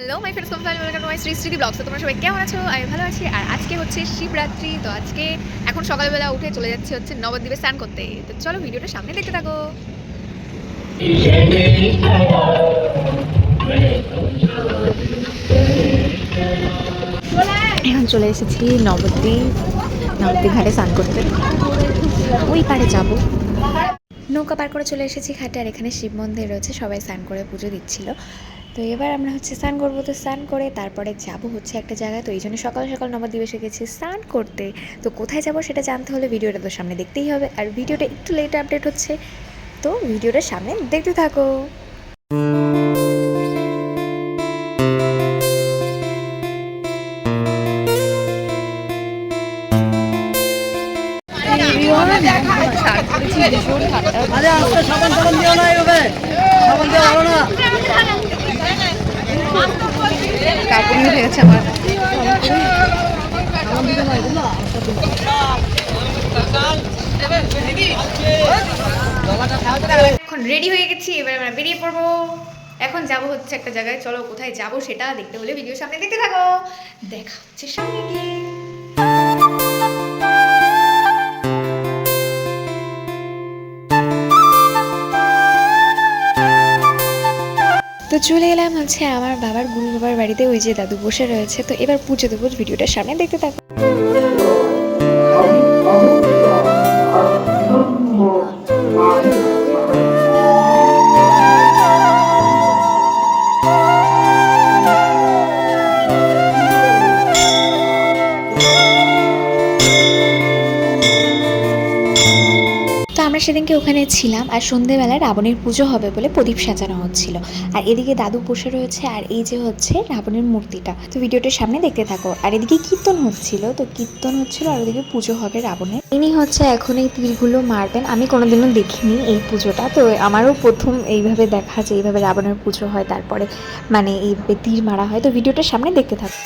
Hello my friends, welcome to my Shri স্মৃতি blogs. তো তোমরা সবাই কেমন আছো? আমি ভালো আছি। আর আজকে হচ্ছে শিবরাত্রি। তো আজকে এখন সকালবেলা উঠে চলে যাচ্ছি হচ্ছে নবদ্বীপে স্নান করতে। তো চলো ভিডিওটা সামনে দেখতে থাকো। এখন চলে এসেছি নবদ্বীপ ঘাটে স্নান করতে। ওই পাড়ে যাবো। নৌকা পার করে চলে এসেছি ঘাটে। আর এখানে শিব মন্দির রয়েছে, সবাই স্নান করে পুজো দিচ্ছিল। তো এবার আমরা হচ্ছে স্নান করবো। তো স্নান করে তারপরে যাব হচ্ছে একটা জায়গায়। তো এই জন্য সকাল সকাল নবদ্বীপে এসে গেছি স্নান করতে। তো কোথায় যাব সেটা জানতে হলে ভিডিওটা তো সামনে দেখতেই হবে। আর ভিডিওটা একটু লেট আপডেট হচ্ছে, তো ভিডিওটা সামনে দেখতে থাকো। কাপড় উঠে গেছে আমার। এখন রেডি হয়ে গেছি, এবার আমরা বেরিয়ে পড়বো। এখন যাব হচ্ছে একটা জায়গায়। চলো কোথায় যাব সেটা দেখতে হলে ভিডিও সামনে দেখতে থাকো। দেখা হচ্ছে সামনে গিয়ে। তো চলে এলাম হচ্ছে আমার বাবার গুরু বাবার বাড়িতে। ওই যে দাদু বসে রয়েছে। তো এবার পুজো দেবো, ভিডিওটার সামনে দেখতে থাকো। আমরা সেদিনকে ওখানে ছিলাম। আর সন্ধেবেলায় রাবণের পুজো হবে বলে প্রদীপ সাজানো হচ্ছিল। আর এদিকে দাদু বসে রয়েছে, আর এই যে হচ্ছে রাবণের মূর্তিটা। তো ভিডিওটার সামনে দেখতে থাকো। আর এদিকে কীর্তন হচ্ছিল, আর ওদিকে পুজো হবে রাবণের। ইনি হচ্ছে এখন এই তীরগুলো মারবেন। আমি কোনোদিনও দেখিনি এই পুজোটা, তো আমারও প্রথম এইভাবে দেখা যে এইভাবে রাবণের পুজো হয়, তারপরে মানে এইভাবে তীর মারা হয়। তো ভিডিওটার সামনে দেখতে থাকো।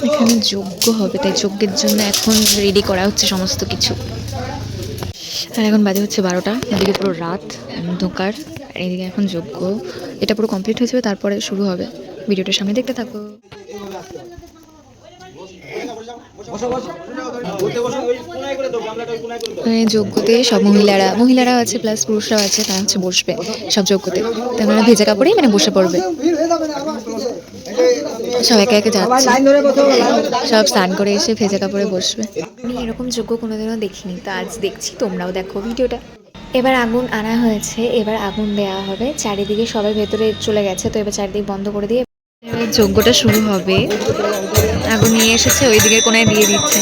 এখানে যজ্ঞ হবে, তাই যজ্ঞের জন্য এখন রেডি করা হচ্ছে সমস্ত কিছু। আর এখন বাজে হচ্ছে 12টা। এদিকে পুরো রাত অন্ধকার, আর এদিকে এখন যজ্ঞ এটা পুরো কমপ্লিট হয়ে যাবে, তারপরে শুরু হবে। ভিডিওটার সামনে দেখতে থাকো। যজ্ঞতে সব মহিলারা আছে, প্লাস পুরুষরাও আছে। তারা হচ্ছে বসবে সব যজ্ঞতে। তারা ভেজা কাপড়েই মানে বসে পড়বে। সব একে একে যাচ্ছে, সব স্নান করে এসে ভেজা কাপড়ে বসবে। আমি এরকম যজ্ঞ কোনোদিনও দেখিনি, তো আজ দেখছি, তোমরাও দেখো ভিডিওটা। এবার আগুন আনা হয়েছে, এবার আগুন দেওয়া হবে। চারিদিকে সবাই ভেতরে চলে গেছে, তো এবার চারিদিকে বন্ধ করে দিয়ে যজ্ঞটা শুরু হবে। আগুন নিয়ে এসেছে, ওই দিকের কোনায় দিয়ে দিচ্ছে।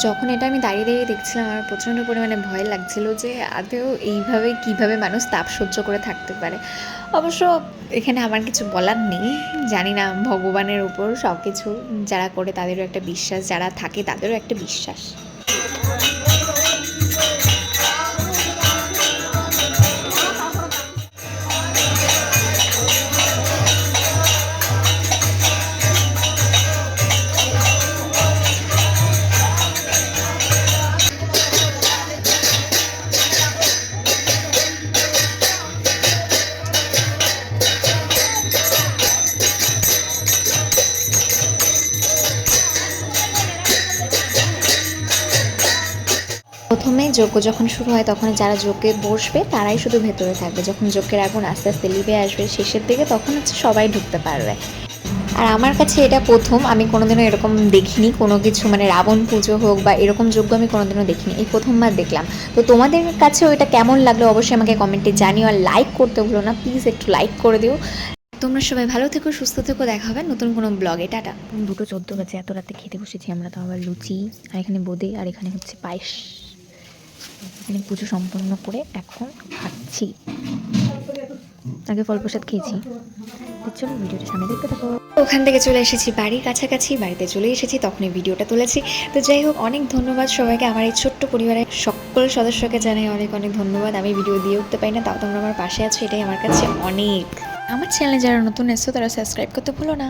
যখন এটা আমি দাঁড়িয়ে দাঁড়িয়ে দেখছিলাম, আমার প্রচণ্ড পরিমাণে ভয় লাগছিল যে আদৌ এইভাবে কিভাবে মানুষ তাপ সহ্য করে থাকতে পারে। অবশ্য এখানে আমার কিছু বলার নেই। জানি না, ভগবানের উপর সব কিছু। যারা করে তাদেরও একটা বিশ্বাস, যারা থাকে তাদেরও একটা বিশ্বাস। প্রথমে যজ্ঞ যখন শুরু হয়, তখন যারা যজ্ঞে বসবে তারাই শুধু ভেতরে থাকবে। যখন যজ্ঞের আগুন আস্তে আস্তে লিভে আসবে শেষের দিকে, তখন হচ্ছে সবাই ঢুকতে পারবে। আর আমার কাছে এটা প্রথম, আমি কোনোদিনও এরকম দেখিনি কোনো কিছু, মানে রাবণ পুজো হোক বা এরকম যজ্ঞ আমি কোনোদিনও দেখিনি, এই প্রথমবার দেখলাম। তো তোমাদের কাছেও এটা কেমন লাগলো অবশ্যই আমাকে কমেন্টে জানিও। আর লাইক করতে ভুলো না প্লিজ, একটু লাইক করে দিও। তোমরা সবাই ভালো থেকো, সুস্থ থেকো, দেখা হবে নতুন কোনো ব্লগে। টাটা। 2:14 বাজে, এত রাতে খেতে বসেছি আমরা, তো আবার লুচি, আর এখানে বোঁদে, আর এখানে হচ্ছে পায়েস। এখানে পুজো সম্পন্ন করে এখন খাচ্ছি। আগে ফল প্রসাদ খেয়েছি। চলো ভিডিওটা সামনে দেখতে থাকো। ওখান থেকে চলে এসেছি বাড়ির কাছাকাছি, বাড়িতে চলে এসেছি, তখনই ভিডিওটা তুলেছি। তো যাই হোক, অনেক ধন্যবাদ সবাইকে, আমার এই ছোট্ট পরিবারের সকল সদস্যকে জানাই অনেক অনেক ধন্যবাদ। আমি ভিডিও দিয়ে উঠতে পারি না, তাও তোমরা আমার পাশে আছো, এটাই আমার কাছে অনেক। আমার চ্যানেলে যারা নতুন এসছো তারা সাবস্ক্রাইব করতে ভুলো না।